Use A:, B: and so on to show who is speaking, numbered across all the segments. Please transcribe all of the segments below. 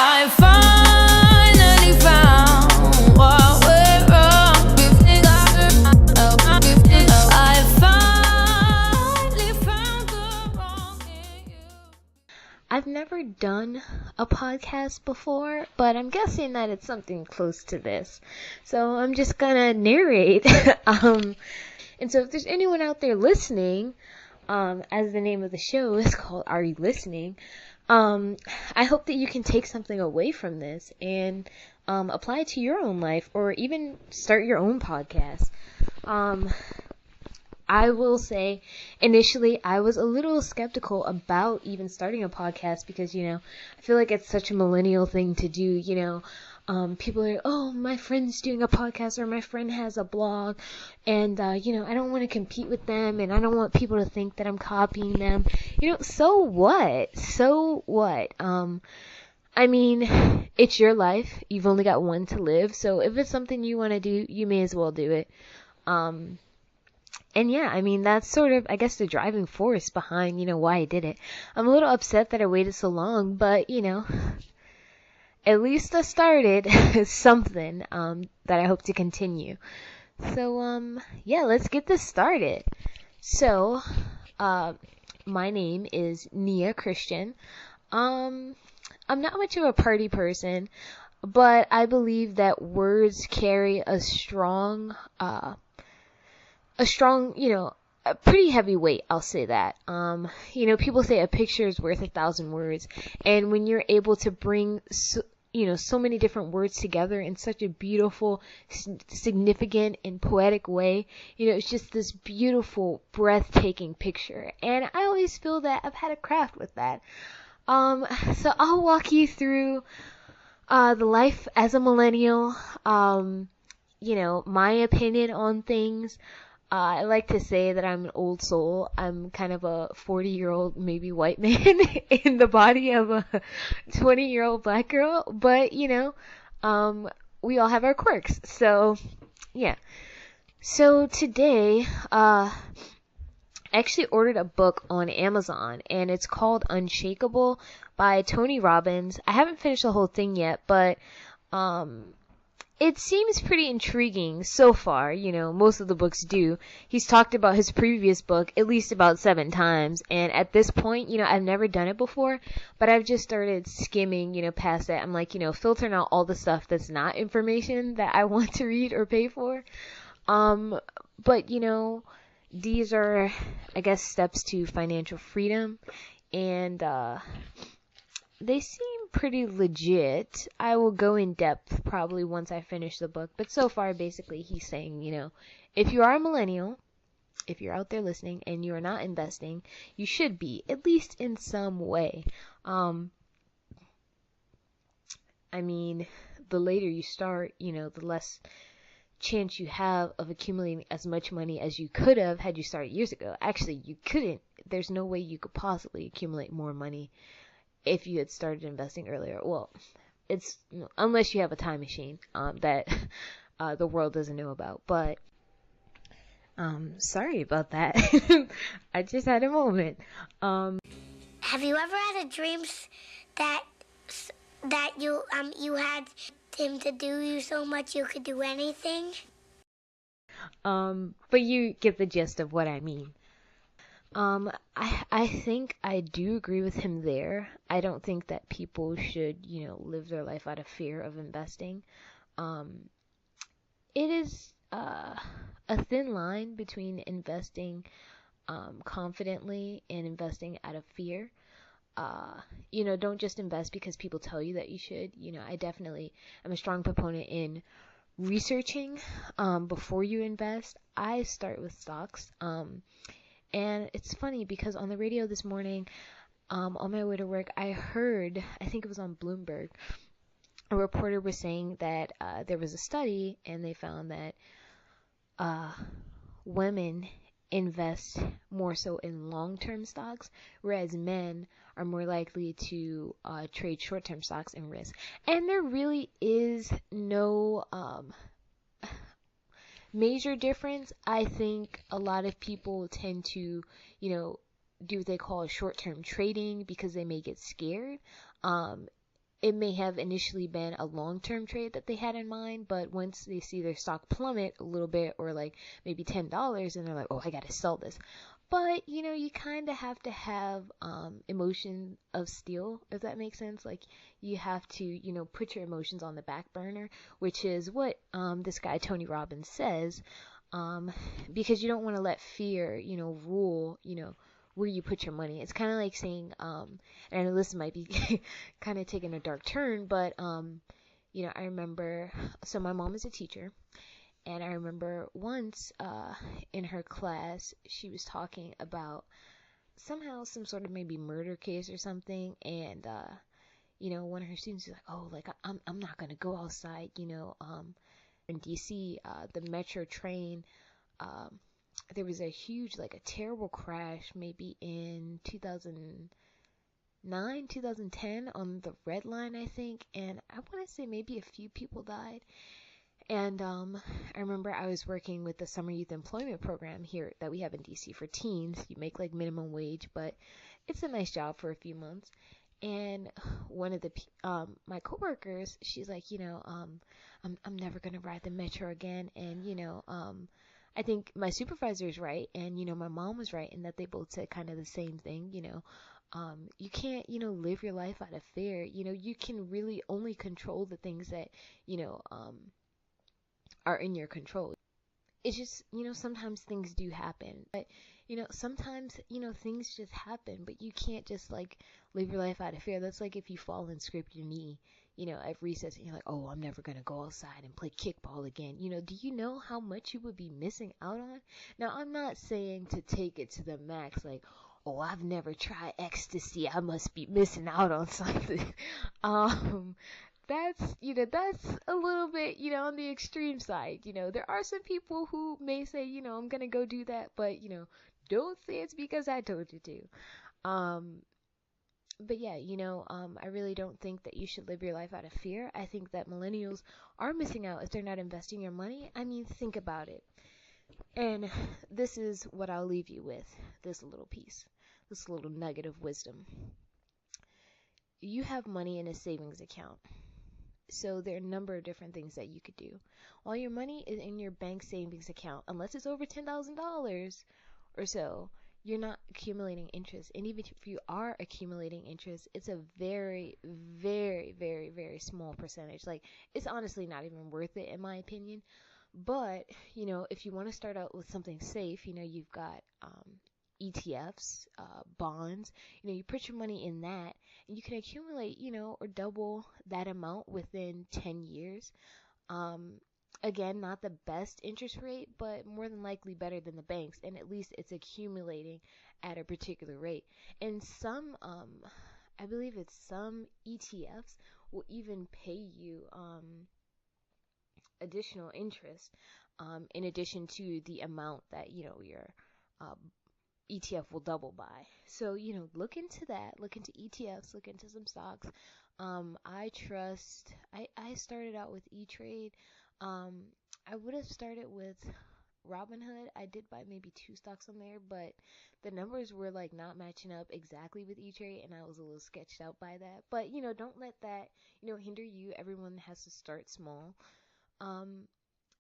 A: I finally found what went wrong. I finally found the wrong in you.
B: I've never done a podcast before, but I'm guessing that it's something close to this. So I'm just gonna narrate. And so if there's anyone out there listening, as the name of the show is called Are You Listening? I hope that you can take something away from this and apply it to your own life or even start your own podcast. I will say, initially, I was a little skeptical about even starting a podcast because, I feel like it's such a millennial thing to do, people are like, oh, my friend's doing a podcast or my friend has a blog and, I don't want to compete with them and I don't want people to think that I'm copying them. So what? So what? I mean, it's your life. You've only got one to live. So if it's something you want to do, you may as well do it. And yeah, I mean, that's sort of, I guess, the driving force behind, why I did it. I'm a little upset that I waited so long, but, at least I started something, that I hope to continue. So, yeah, let's get this started. So, my name is Nia Christian. I'm not much of a party person, but I believe that words carry a strong, a pretty heavy weight, I'll say that. People say a picture is worth 1,000 words, and when you're able to bring, so many different words together in such a beautiful, significant, and poetic way, it's just this beautiful, breathtaking picture, and I always feel that I've had a craft with that. So I'll walk you through, the life as a millennial, my opinion on things. I like to say that I'm an old soul. I'm kind of a 40-year-old, maybe white man in the body of a 20-year-old black girl. But, we all have our quirks. So, yeah. So today, I actually ordered a book on Amazon, and it's called Unshakable by Tony Robbins. I haven't finished the whole thing yet, but, it seems pretty intriguing so far, most of the books do. He's talked about his previous book at least about 7 times, and at this point, I've never done it before, but I've just started skimming, past that. I'm like, filtering out all the stuff that's not information that I want to read or pay for. But, these are, I guess, steps to financial freedom, and, they seem pretty legit. I will go in depth probably once I finish the book. But so far, basically, he's saying, if you are a millennial, if you're out there listening and you are not investing, you should be, at least in some way. I mean, the later you start, the less chance you have of accumulating as much money as you could have had you started years ago. Actually, you couldn't. There's no way you could possibly accumulate more money if you had started investing earlier. Well, it's unless you have a time machine that the world doesn't know about. But sorry about that. I just had a moment.
C: Have you ever had a dream that you had him to do you so much you could do anything?
B: But you get the gist of what I mean. I think I do agree with him there. I don't think that people should, live their life out of fear of investing. It is a thin line between investing confidently and investing out of fear. Don't just invest because people tell you that you should. I definitely am a strong proponent in researching before you invest. I start with stocks. And it's funny because on the radio this morning, on my way to work, I heard, I think it was on Bloomberg, a reporter was saying that there was a study and they found that women invest more so in long-term stocks, whereas men are more likely to trade short-term stocks and risk. And there really is no major difference. I think a lot of people tend to, do what they call short-term trading because they may get scared. it may have initially been a long-term trade that they had in mind, but once they see their stock plummet a little bit, or like maybe $10, and they're like, oh, I gotta sell this. But, you kind of have to have emotion of steel, if that makes sense. Like, you have to, put your emotions on the back burner, which is what this guy Tony Robbins says, because you don't want to let fear, rule, where you put your money. It's kind of like saying, and I know this might be kind of taking a dark turn, but, I remember, so my mom is a teacher, and I remember once, in her class, she was talking about somehow some sort of maybe murder case or something, and, one of her students was like, oh, like, I'm not gonna go outside, in DC, the metro train, there was a huge, like a terrible crash maybe in 2009, 2010 on the Red Line, I think, and I want to say maybe a few people died. And I remember I was working with the summer youth employment program here that we have in DC for teens. You make like minimum wage, but it's a nice job for a few months. And one of the my coworkers, she's like, I'm never gonna ride the metro again. And I think my supervisor is right, and my mom was right in that they both said kind of the same thing. You can't live your life out of fear. You can really only control the things that are in your control. It's just, sometimes things do happen, but, sometimes, things just happen, but you can't just, like, live your life out of fear. That's like if you fall and scrape your knee, at recess, and you're like, oh, I'm never gonna go outside and play kickball again. Do you know how much you would be missing out on? Now, I'm not saying to take it to the max, like, oh, I've never tried ecstasy, I must be missing out on something. That's a little bit, on the extreme side. There are some people who may say, I'm gonna go do that, but, don't say it's because I told you to. But yeah, I really don't think that you should live your life out of fear. I think that millennials are missing out if they're not investing your money. I mean, think about it. And this is what I'll leave you with, this little piece, this little nugget of wisdom. You have money in a savings account. So there are a number of different things that you could do. While your money is in your bank savings account, unless it's over $10,000 or so, you're not accumulating interest. And even if you are accumulating interest, it's a very, very, very, very small percentage. Like, it's honestly not even worth it, in my opinion. But, if you want to start out with something safe, you've got ETFs, bonds, you put your money in that, and you can accumulate, or double that amount within 10 years. Again, not the best interest rate, but more than likely better than the banks, and at least it's accumulating at a particular rate. And some, I believe it's some ETFs will even pay you, additional interest, in addition to the amount that, your, ETF will double by. So, look into that. Look into ETFs. Look into some stocks. I started out with E-Trade. I would have started with Robinhood. I did buy maybe 2 stocks on there, but the numbers were like not matching up exactly with E-Trade, and I was a little sketched out by that. But, don't let that, hinder you. Everyone has to start small.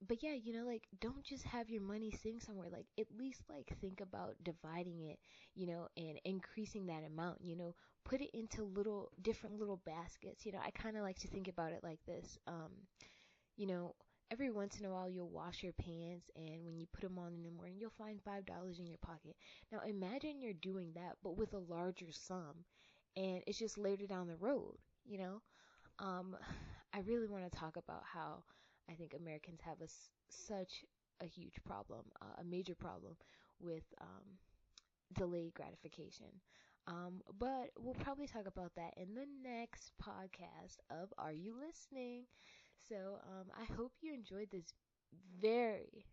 B: But yeah, like, don't just have your money sitting somewhere. Like, at least, like, think about dividing it, and increasing that amount, put it into different little baskets. I kind of like to think about it like this. Every once in a while you'll wash your pants, and when you put them on in the morning, you'll find $5 in your pocket. Now, imagine you're doing that, but with a larger sum, and it's just later down the road, I really want to talk about how I think Americans have such a huge problem, a major problem with delayed gratification. But we'll probably talk about that in the next podcast of Are You Listening? So I hope you enjoyed this very,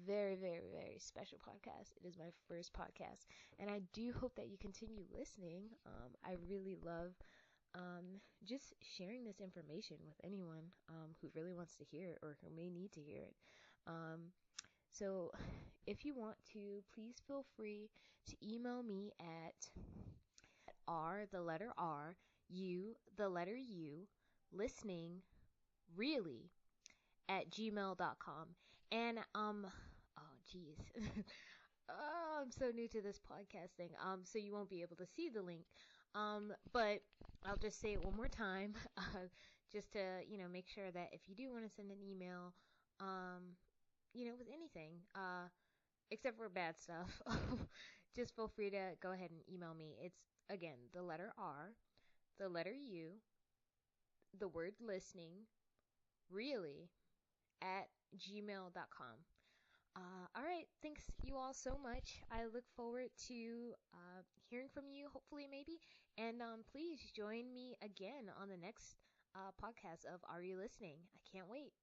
B: very, very, very special podcast. It is my first podcast, and I do hope that you continue listening. I really love just sharing this information with anyone who really wants to hear it or who may need to hear it. So if you want to, please feel free to email me at the letter R, U, the letter U, listening really at gmail.com. And oh geez. Oh, I'm so new to this podcast thing. So you won't be able to see the link. But I'll just say it one more time, just to, make sure that if you do want to send an email, with anything, except for bad stuff, just feel free to go ahead and email me. It's, again, the letter R, the letter U, the word listening, really, at gmail.com. All right. Thanks you all so much. I look forward to hearing from you, hopefully, maybe. And please join me again on the next podcast of Are You Listening? I can't wait.